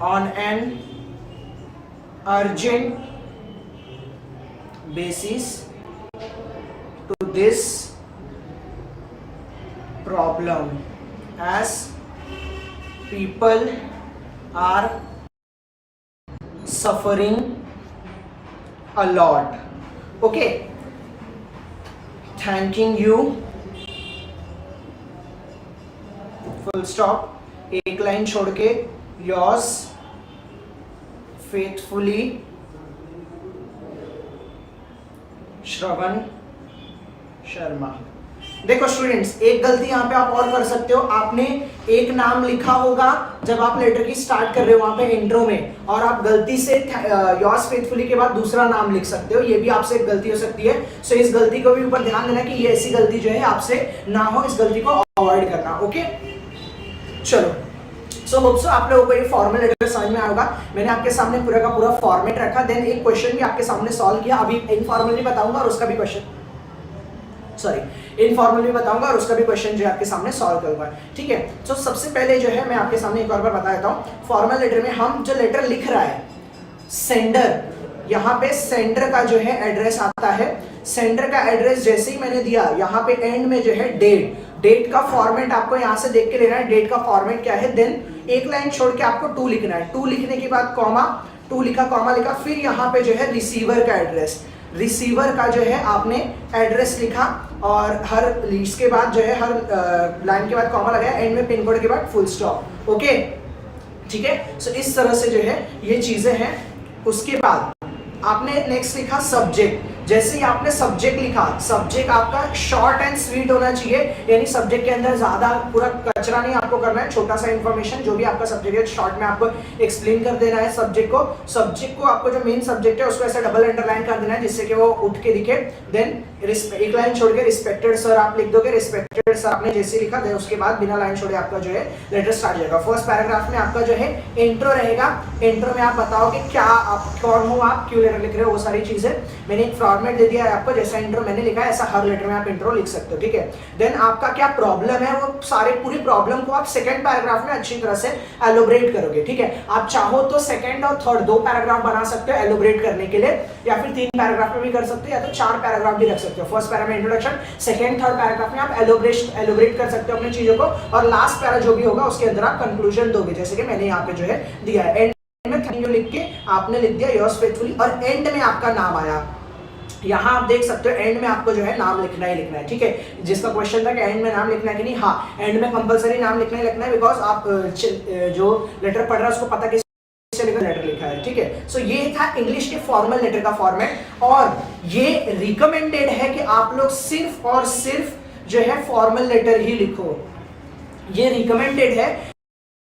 on an urgent basis to this problem, as people are suffering a lot. Okay, thanking you, full stop, एक लाइन छोड़ के, yours faithfully श्रवण शर्मा। देखो स्टूडेंट्स, एक गलती यहाँ पे आप और कर सकते हो, आपने एक नाम लिखा होगा जब आप लेटर की स्टार्ट कर रहे हो वहां पे इंट्रो में, और आप गलती से योर्स फेथफुली के बाद दूसरा नाम लिख सकते हो, ये भी आपसे एक गलती हो सकती है। सो इस गलती को भी ऊपर ध्यान देना कि ये ऐसी गलती जो है आपसे ना हो, इस गलती को अवॉइड करना। ओके चलो, सो होप सो आप लोगों को ये फॉर्मल लेटर समझ में आएगा। मैंने आपके सामने पूरा का पूरा फॉर्मेट रखा, देन एक क्वेश्चन भी आपके सामने सॉल्व किया, अभी इनफॉर्मली बताऊंगा और उसका भी क्वेश्चन इनफॉर्मल भी बताऊंगा और उसका भी क्वेश्चन जो है आपके सामने सॉल्व करूंगा। ठीक है, तो सबसे पहले जो है मैं आपके सामने एक और बार बता देता हूं, फॉर्मल लेटर में हम जो लेटर लिख रहा है, सेंडर यहाँ पे सेंडर का जो है एड्रेस आता है। सेंडर का एड्रेस जैसे ही मैंने दिया, यहाँ पे एंड में जो है डेट का फॉर्मेट आपको यहाँ से देख के लेना है, डेट का फॉर्मेट क्या है। देन एक लाइन छोड़ के आपको 2 लिखना है, 2 लिखने के बाद कॉमा, 2 लिखा कॉमा लिखा, फिर यहाँ पे जो है रिसीवर का एड्रेस, रिसीवर का जो है आपने एड्रेस लिखा और हर इसके बाद जो है हर लाइन के बाद कॉमा लगाया, एंड में पिन कोड के बाद फुल स्टॉप। ओके ठीक है, सो इस तरह से जो है ये चीजें हैं। उसके बाद आपने नेक्स्ट लिखा सब्जेक्ट। जैसे ही आपने सब्जेक्ट लिखा, सब्जेक्ट आपका शॉर्ट एंड स्वीट होना चाहिए, यानी सब्जेक्ट के अंदर ज्यादा पूरा कचरा नहीं आपको करना है, छोटा सा इंफॉर्मेशन जो भी आपका सब्जेक्ट है शॉर्ट में आपको एक्सप्लेन कर देना है सब्जेक्ट को आपको जो मेन सब्जेक्ट है उसको ऐसे डबल अंडरलाइन कर देना है जिससे कि वो उठ के दिखे। देन एक लाइन छोड़ के रिस्पेक्टेड सर आप लिख दोगे, रिस्पेक्टेड सर आपने जैसे लिखा, देन उसके बाद बिना लाइन छोड़े आपका जो है लेटर स्टार्ट हो जाएगा। फर्स्ट पैराग्राफ में आपका जो है इंट्रो रहेगा, इंट्रो में आप बताओगे क्या आप कौन हो, आप क्यों लेटर लिख रहे हो, वो सारी चीजें मैंने एक फॉर्मेट दे दिया है आपको, जैसा इंट्रो मैंने लिखा है ऐसा हर लेटर में आप इंट्रो लिख सकते हो। ठीक है, देन आपका क्या प्रॉब्लम है वो सारे पूरी प्रॉब्लम को आप सेकंड पैराग्राफ में अच्छी तरह से एलोबरेट करोगे। ठीक है, आप चाहो तो सेकंड और थर्ड 2 पैराग्राफ बना सकते हो एलोबरेट करने के लिए, या फिर 3 पैराग्राफ में भी कर सकते हो, या तो 4 पैराग्राफ भी रख सकते हो। फर्स्ट पैरा में इंट्रोडक्शन, सेकंड थर्ड पैराग्राफ में आप एलोबरेट कर सकते हो अपनी चीजों को, और लास्ट पैरा जो भी होगा उसके अंदर आप कंक्लूजन दोगे, जैसे कि मैंने यहाँ पे जो है दिया है। एंड में थैंक यू लिख के आपने लिख दिया योर्स फेथफुली, और एंड में आपका नाम आया। यहाँ आप देख सकते हो एंड में आपको जो है नाम लिखना ही लिखना है। ठीक है, जिसका क्वेश्चन था कि एंड में नाम लिखना है कि नहीं, हाँ एंड में कंपलसरी नाम लिखना है, बिकॉज आप जो लेटर पढ़ रहा है उसको पता किस लेटर लिखा है। ठीक है, सो ये था इंग्लिश के फॉर्मल लेटर का फॉर्मेट, और ये रिकमेंडेड है कि आप लोग सिर्फ और सिर्फ जो है फॉर्मल लेटर ही लिखो। ये रिकमेंडेड है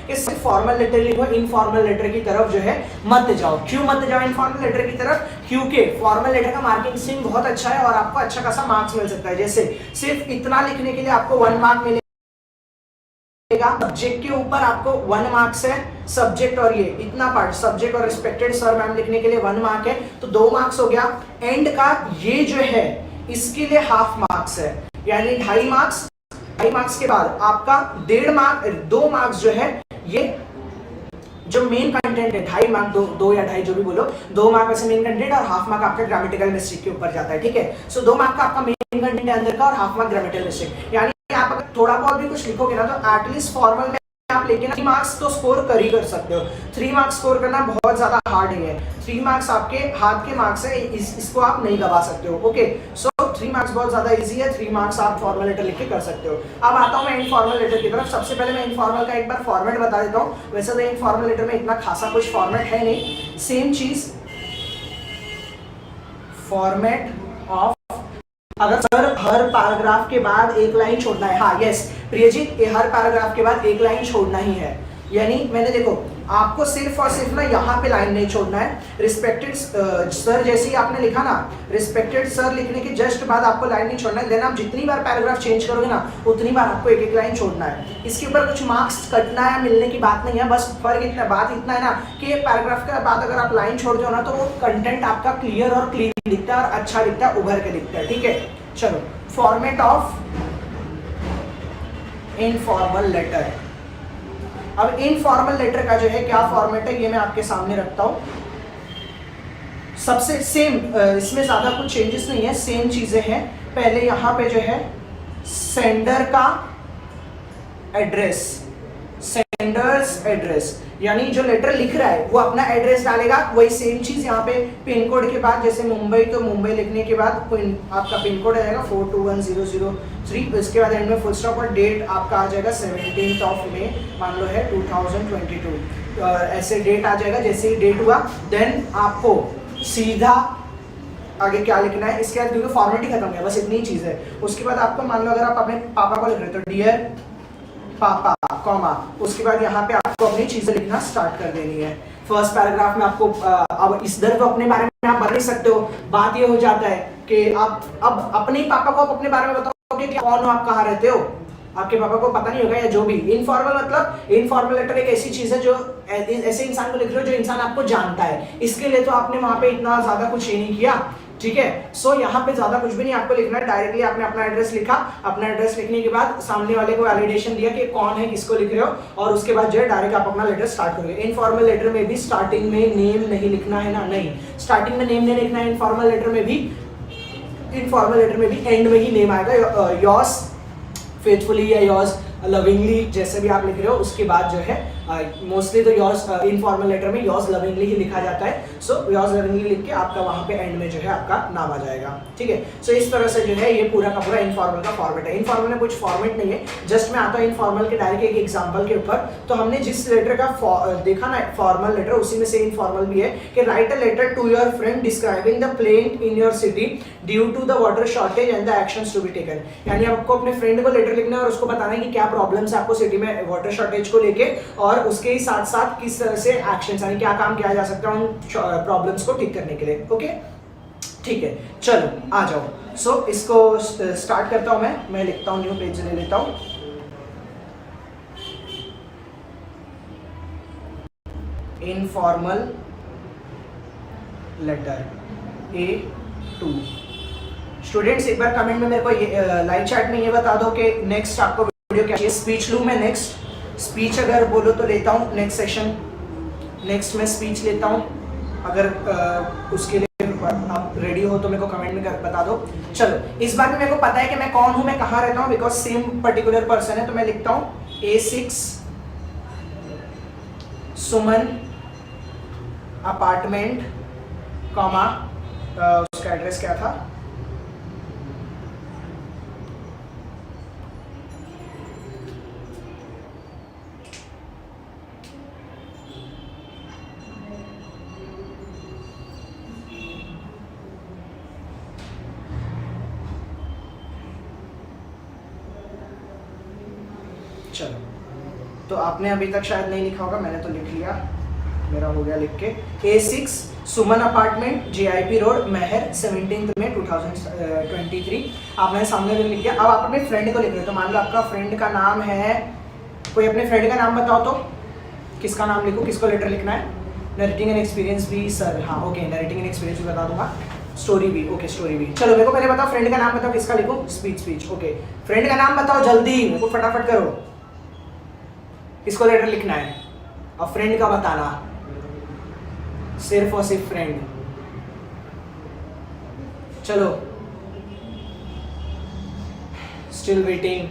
कि सिर्फ फॉर्मल लेटर लिखो, इनफॉर्मल लेटर की तरफ जो है मत जाओ। क्यों मत जाओ इनफॉर्मल लेटर की तरफ? क्योंकि फॉर्मल लेटर का मार्किंग स्कीम बहुत अच्छा है और आपको अच्छा खासा मार्क्स मिल सकता है। जैसे सिर्फ इतना लिखने के लिए आपको 1 मार्क मिलेगा, सब्जेक्ट के ऊपर आपको 1 मार्क्स है, सब्जेक्ट और ये इतना पार्ट सब्जेक्ट और रिस्पेक्टेड सर मैम लिखने के लिए 1 मार्क है, तो 2 मार्क्स हो गया। एंड का ये जो है इसके लिए हाफ मार्क्स है, यानी 2.5 मार्क्स। 2.5 मार्क्स के बाद आपका 1.5 मार्क 2 मार्क्स जो है ये जो मेन कंटेंट है, 2.5 मार्क 2 या 2.5 जो भी बोलो, 2 मार्क ऐसे मेन कंटेंट और हाफ मार्क आपका ग्रामेटिकल मिस्टेक के ऊपर जाता है। ठीक है, सो 2 मार्क का आपका मेन कंटेंट है अंदर का और हाफ मार्क ग्रामेटिकल मिस्टेक। यानी आप अगर थोड़ा बहुत भी कुछ लिखोगे ना तो एटलीस्ट फॉर्मल में आप लेके 3 मार्क्स तो स्कोर कर ही कर सकते हो। 3 मार्क्स स्कोर करना बहुत ज्यादा हार्ड नहीं है, 3 मार्क्स आपके हाथ के मार्क्स है, इसको आप नहीं गवा सकते हो। ओके, सो 3 मार्क्स बहुत ज्यादा इजी है, 3 मार्क्स आप फॉर्मल लेटर लिख के कर सकते हो। अब आता हूं मैं इनफॉर्मल लेटर की तरफ। सबसे पहले मैं इनफॉर्मल का एक बार फॉर्मेट बता देता हूं। वैसे तो इनफॉर्मल लेटर में इतना खासा कुछ फॉर्मेट है नहीं, सेम चीज फॉर्मेट ऑफ, अगर सर हर पैराग्राफ के बाद 1 लाइन छोड़ना है, हाँ यस प्रियजीत, हर पैराग्राफ के बाद 1 लाइन छोड़ना ही है। यानी मैंने देखो आपको सिर्फ और सिर्फ ना यहाँ पे लाइन नहीं छोड़ना है। रिस्पेक्टेड सर जैसे ही आपने लिखा ना, रिस्पेक्टेड सर लिखने के जस्ट बाद आपको लाइन नहीं छोड़ना है। देन आप जितनी बार पैराग्राफ चेंज करोगे ना उतनी बार आपको 1-1 लाइन छोड़ना है। इसके ऊपर कुछ मार्क्स कटना या मिलने की बात नहीं है, बस फर्क इतना बात इतना है ना कि पैराग्राफ के बाद अगर आप लाइन छोड़ दो ना तो वो कंटेंट आपका क्लियर और क्लीन दिखता है और अच्छा दिखता है, उभर के दिखता है। ठीक है, चलो फॉर्मेट ऑफ इनफॉर्मल लेटर। अब इनफॉर्मल लेटर का जो है क्या फॉर्मेट है ये मैं आपके सामने रखता हूं। सबसे सेम, इसमें ज्यादा कुछ चेंजेस नहीं है, सेम चीजें हैं। पहले यहां पे जो है सेंडर का एड्रेस, सेंडर्स एड्रेस, यानी जो लेटर लिख रहा है वो अपना एड्रेस डालेगा। वही सेम चीज यहाँ पे पिन कोड के बाद, जैसे मुंबई तो मुंबई लिखने के बाद आपका पिन कोड आएगा 421003, इसके बाद एंड में फुल स्टॉप और डेट आपका आ जाएगा 17 मई मान लो है 2022, ऐसे डेट आ जाएगा। जैसे ही डेट हुआ देन आपको सीधा आगे क्या लिखना है, इसके बाद क्योंकि फॉर्मेट ही खत्म है, बस इतनी ही चीज है। उसके बाद आपको मान लो अगर आप अपने पापा को लिख रहे हो तो डियर पापा कॉमा, उसके बाद यहाँ पे आपको अपनी चीजें लिखना स्टार्ट कर देनी है। फर्स्ट पैराग्राफ में आपको अब इस दर को अपने बारे में आप बता सकते हो। बात ये हो जाता है कि आप अब अपने पापा को अपने बारे में बताओगे कि कौन हो आप, कहाँ रहते हो, आपके पापा को पता नहीं होगा या जो भी। इनफॉर्मल मतलब इनफॉर्मल लेटर एक ऐसी चीज है जो ऐसे इंसान को लिख रहे हो जो इंसान आपको जानता है। इसके लिए तो आपने वहां पे इतना ज्यादा कुछ ये नहीं किया, ठीक है। सो यहाँ पे ज्यादा कुछ भी नहीं आपको लिखना है, डायरेक्टली आपने अपना एड्रेस लिखा, अपना एड्रेस लिखने के बाद सामने वाले को वैलिडेशन दिया कि कौन है, किसको लिख रहे हो, और उसके बाद जो है डायरेक्ट आप अपना लेटर स्टार्ट करोगे। इनफॉर्मल लेटर में भी स्टार्टिंग में नेम नहीं लिखना है ना, नहीं, स्टार्टिंग में नेम नहीं लिखना है। इनफॉर्मल लेटर में भी एंड में ही नेम आएगा, योर्स फेथफुली या योर्स लविंगली, जैसे भी आप लिख रहे हो उसके बाद जो है मोस्टली तो योर्स इनफॉर्मल लेटर में योर्स लविंगली ही लिखा जाता है। सो योर्स लविंगली लिख के आपका वहां पे एंड में जो है आपका नाम आ जाएगा, ठीक है। सो इस तरह से जो है ये पूरा का पूरा इनफॉर्मल का फॉर्मेट है। इनफॉर्मल में कुछ फॉर्मेट नहीं है, जस्ट मैं आता हूँ इनफॉर्मल के डायरेक्ट एक एग्जांपल के ऊपर। तो हमने जिस लेटर का देखा ना फॉर्मल लेटर, उसी में से इनफॉर्मल भी है कि write a letter to your friend describing the plane in your city due to the water shortage and the actions to be taken. यानी आपको अपने फ्रेंड को लेटर लिखना है और उसको बताना है कि क्या प्रॉब्लम्स है आपको सिटी में वाटर शॉर्टेज को लेके, और उसके ही साथ साथ किस तरह से एक्शंस यानी क्या काम किया जा सकता है उन प्रॉब्लम्स को ठीक करने के लिए। ओके, ठीक है, चलो आ जाओ। सो इसको स्टार्ट करता हूं मैं लिखता हूं, न्यू पेज ले लेता हूं। Informal letter A2। स्टूडेंट्स एक बार कमेंट में मेरे को लाइव चैट में ये बता दो कि नेक्स्ट आपको वीडियो क्या चाहिए। स्पीच लूँ मैं नेक्स्ट? स्पीच अगर बोलो तो लेता हूँ नेक्स्ट सेशन, नेक्स्ट में स्पीच लेता हूँ। अगर उसके लिए आप रेडी हो तो मेरे को कमेंट में बता दो। चलो, इस बार भी मेरे को पता है कि मैं कौन हूँ, मैं कहाँ रहता हूँ, बिकॉज सेम पर्टिकुलर पर्सन है। तो मैं लिखता हूँ A6 सुमन अपार्टमेंट कॉमा, उसका एड्रेस क्या था, चलो। तो आपने अभी तक शायद नहीं लिखा होगा, मैंने तो लिख लिया, मेरा हो गया लिख के। A6 Suman apartment JIP road महर 17 में 2023। आपने सामने में लिख दिया। अब आप अपने फ्रेंड को लिख रहे हो, तो मान लो आपका फ्रेंड का नाम है, कोई अपने फ्रेंड का नाम बताओ तो किसका नाम लिखूं, किसको लेटर लिखना है? नरेटिंग एंड एक्सपीरियंस भी सर, हाँ ओके, नरेटिंग एंड एक्सपीरियंस भी बता दूंगा, स्टोरी भी, ओके स्टोरी भी। चलो मेरे को पहले बताओ फ्रेंड का नाम बताओ, किसका लिखूं? Speech, okay. फ्रेंड का नाम बताओ जल्दी, मेरे को फटाफट करो, किसको लेटर लिखना है? और फ्रेंड का बताना, सिर्फ और सिर्फ फ्रेंड। चलो, स्टिल वेटिंग।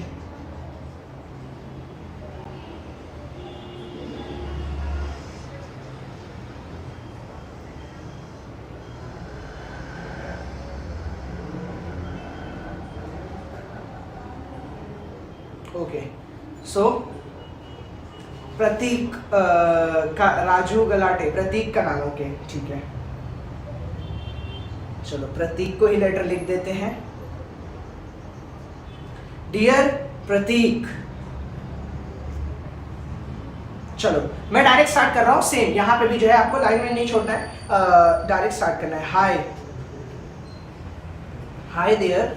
ओके, सो प्रतीक का, राजू गलाटे, प्रतीक का नाम, ओके ठीक है। चलो प्रतीक को ही लेटर लिख देते हैं। डियर प्रतीक, चलो मैं डायरेक्ट स्टार्ट कर रहा हूं। सेम यहां पे भी जो है आपको लाइन में नहीं छोड़ना है, डायरेक्ट स्टार्ट करना है। Hi there,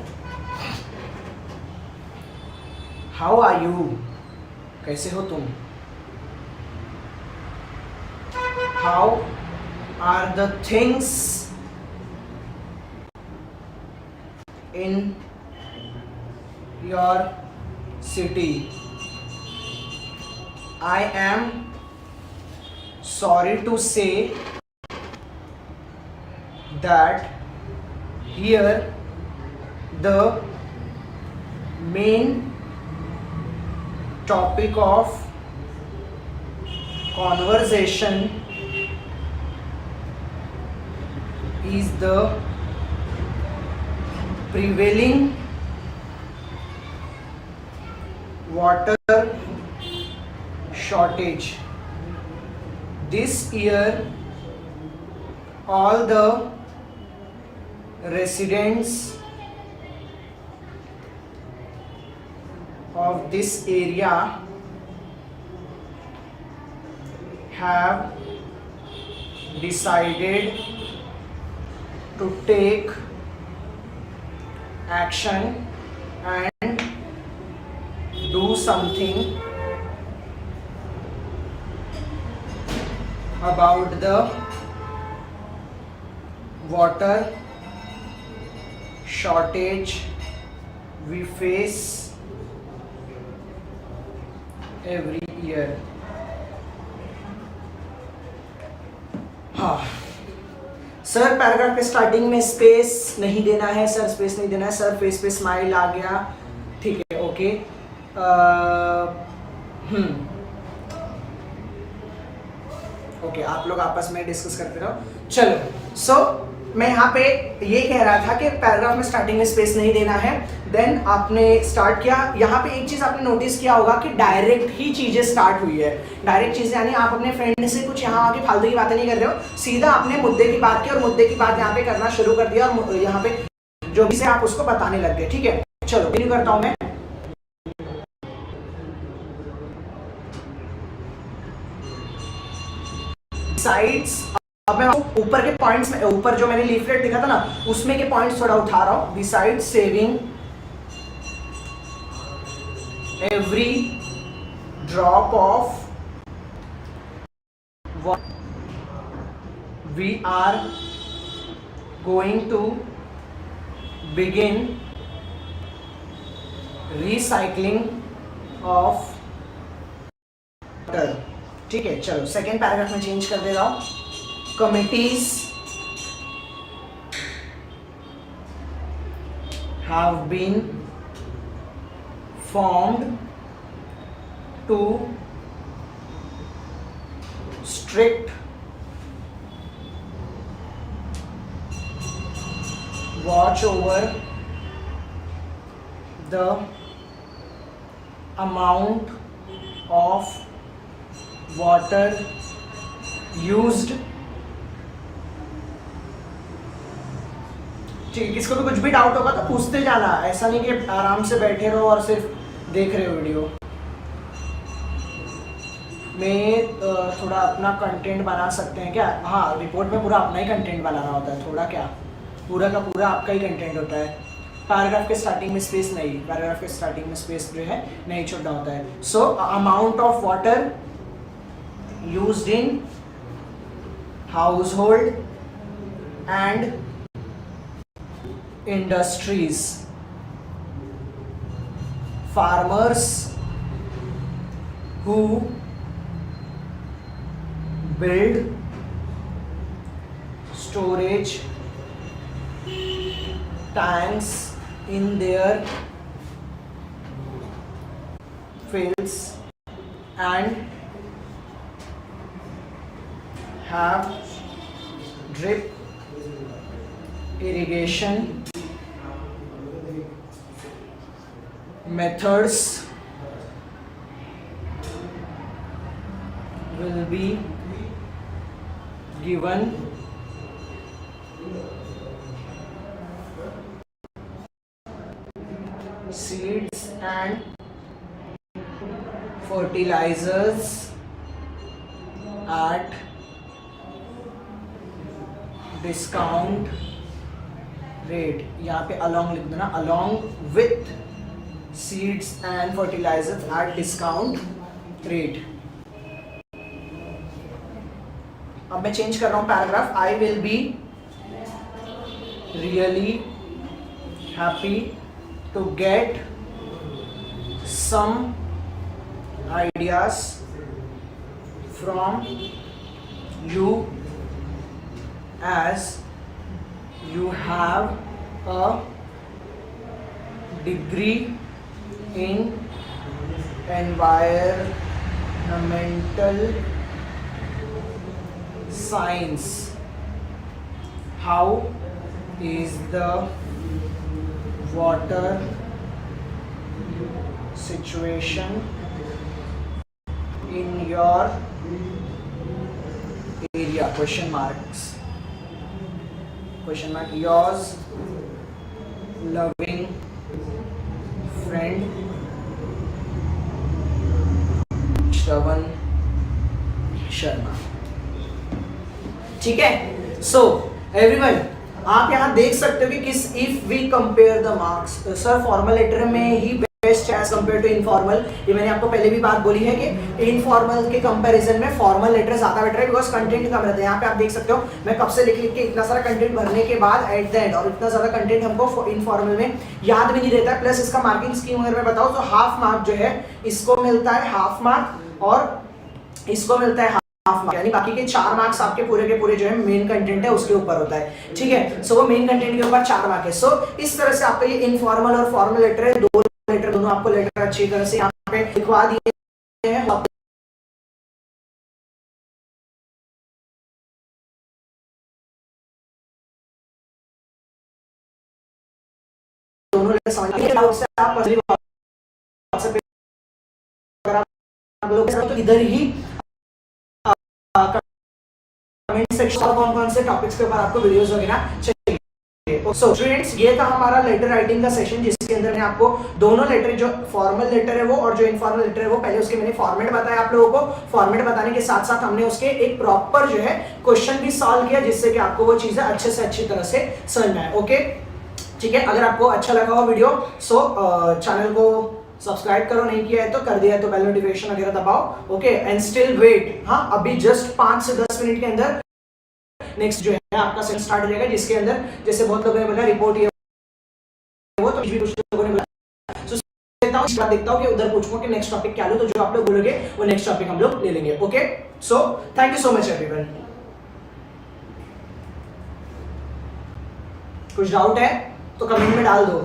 how are you, कैसे हो तुम? How are the things in your city? I am sorry to say that here the main topic of conversation is the prevailing water shortage. This year all the residents of this area have decided to take action and do something about the water shortage we face every year. हाँ सर, पैराग्राफ के स्टार्टिंग में स्पेस नहीं देना है सर, स्पेस नहीं देना है सर, फेस पे स्माइल आ गया, ठीक है, ओके। ओके, आप लोग आपस में डिस्कस करते रहो। चलो, सो मैं यहाँ पे ये कह रहा था कि पैराग्राफ में स्टार्टिंग में स्पेस नहीं देना है। देन आपने स्टार्ट किया, यहाँ पे एक चीज आपने नोटिस किया होगा कि डायरेक्ट ही चीजें स्टार्ट हुई है। डायरेक्ट चीजें यानी आप अपने फ्रेंड से कुछ यहाँ आके फालतू की बातें नहीं कर रहे हो, सीधा आपने मुद्दे की बात की और मुद्दे की बात यहाँ पे करना शुरू कर दिया और यहाँ पे जो भी से आप उसको बताने लग गए, ठीक है। चलो कंटिन्यू करता हूँ मैं। साइड्स, अब मैं ऊपर के पॉइंट्स में, ऊपर जो मैंने लीफलेट दिखा था ना, उसमें के पॉइंट्स थोड़ा उठा रहा हूं। Beside saving every drop of what we are going to begin recycling of water, ठीक है। चलो सेकेंड पैराग्राफ में चेंज कर दे रहा हूं। Committees have been formed to strict watch over the amount of water used। ठीक है, किसको भी कुछ भी डाउट होगा तो पूछते जाना, ऐसा नहीं कि आराम से बैठे रहो और सिर्फ देख रहे हो वीडियो। मैं थोड़ा अपना कंटेंट बना सकते हैं क्या? हाँ, रिपोर्ट में पूरा अपना ही कंटेंट बनाना होता है, थोड़ा क्या, पूरा का पूरा आपका ही कंटेंट होता है। पैराग्राफ के स्टार्टिंग में स्पेस नहीं, पैराग्राफ के स्टार्टिंग में स्पेस जो है नहीं छोड़ना होता है। So amount of water used in household and industries, farmers who build storage tanks in their fields and have drip irrigation methods will be given seeds and fertilizers at discount rate। यहाँ पे along लिख देना, along with seeds and fertilizers at discount rate। अब मैं चेंज कर रहा हूं paragraph. I will be really happy to get some ideas from you as you have a degree in environmental science. How is the water situation in your area? Question marks. Question mark. Yours loving friend श्रवण शर्मा। ठीक है, सो एवरीवन आप यहाँ देख सकते हो कि किस, if we compare the marks, sir formal letter में ही best as compare to informal. ये मैंने आपको पहले भी बात बोली है कि इनफॉर्मल के कंपैरिजन में फॉर्मल लेटर ज्यादा बेटर है, बिकॉज कंटेंट कम रहता है। यहाँ पे आप देख सकते हो मैं कब से लिख लिख के इतना सारा कंटेंट भरने के बाद एट द एंड, और इतना ज्यादा कंटेंट हमको इनफॉर्मल में याद भी नहीं रहता है। प्लस इसका मार्किंग स्कीम अगर मैं बताऊँ तो हाफ मार्क जो है इसको मिलता है हाफ मार्क, और इसको मिलता है हाफ मार्क, यानी बाकी के 4 मार्क्स आपके पूरे के पूरे जो है मेन कंटेंट है उसके ऊपर होता है, ठीक है। सो वो मेन कंटेंट के ऊपर 4 मार्क है। सो इस तरह से आपका ये इनफॉर्मल और फॉर्मल लेटर है, दो लेटर, दोनों आपको लेटर अच्छी तरह से यहाँ पे लिखवा दिए हैं। दोनों लेटर समझ से आप WhatsApp पे अगर आप लोग तो इधर ही कमेंट सेक्शन में कौन-कौन से टॉपिक्स के ऊपर आपको वीडियोस वगैरह चाहिए। सो स्टूडेंट्स, ये था हमारा लेटर राइटिंग का सेशन, जिसके अंदर मैंने आपको दोनों लेटर, जो फॉर्मल लेटर है वो और जो इनफॉर्मल लेटर है वो, पहले उसके मैंने फॉर्मेट बताया आप लोगों को। फॉर्मेट बताने के साथ साथ हमने उसके एक प्रॉपर जो है क्वेश्चन भी सॉल्व किया, जिससे कि आपको वो चीजें अच्छे से अच्छी तरह से समझ में आए। ओके, ठीक है। अगर आपको अच्छा लगा हो वीडियो, सो चैनल को सब्सक्राइब करो, नहीं किया है तो कर दिया है तो बेल नोटिफिकेशन वगैरह दबाओ। ओके, एंड स्टिल वेट, हाँ अभी जस्ट 5 से 10 मिनट के अंदर नेक्स्ट जो है आपका सेशन स्टार्ट हो जाएगा, जिसके अंदर जैसे बहुत लोगों ने बोला रिपोर्ट ये वो, तो भी कुछ लोगों ने बोला, सो देखता हूँ कि उधर पूछूंगा कि नेक्स्ट टॉपिक क्या लो, तो जो आप लोग बोलोगे वो नेक्स्ट टॉपिक हम लोग ले लेंगे। Okay, so thank you so much everyone. कुछ डाउट है तो कमेंट में डाल दो।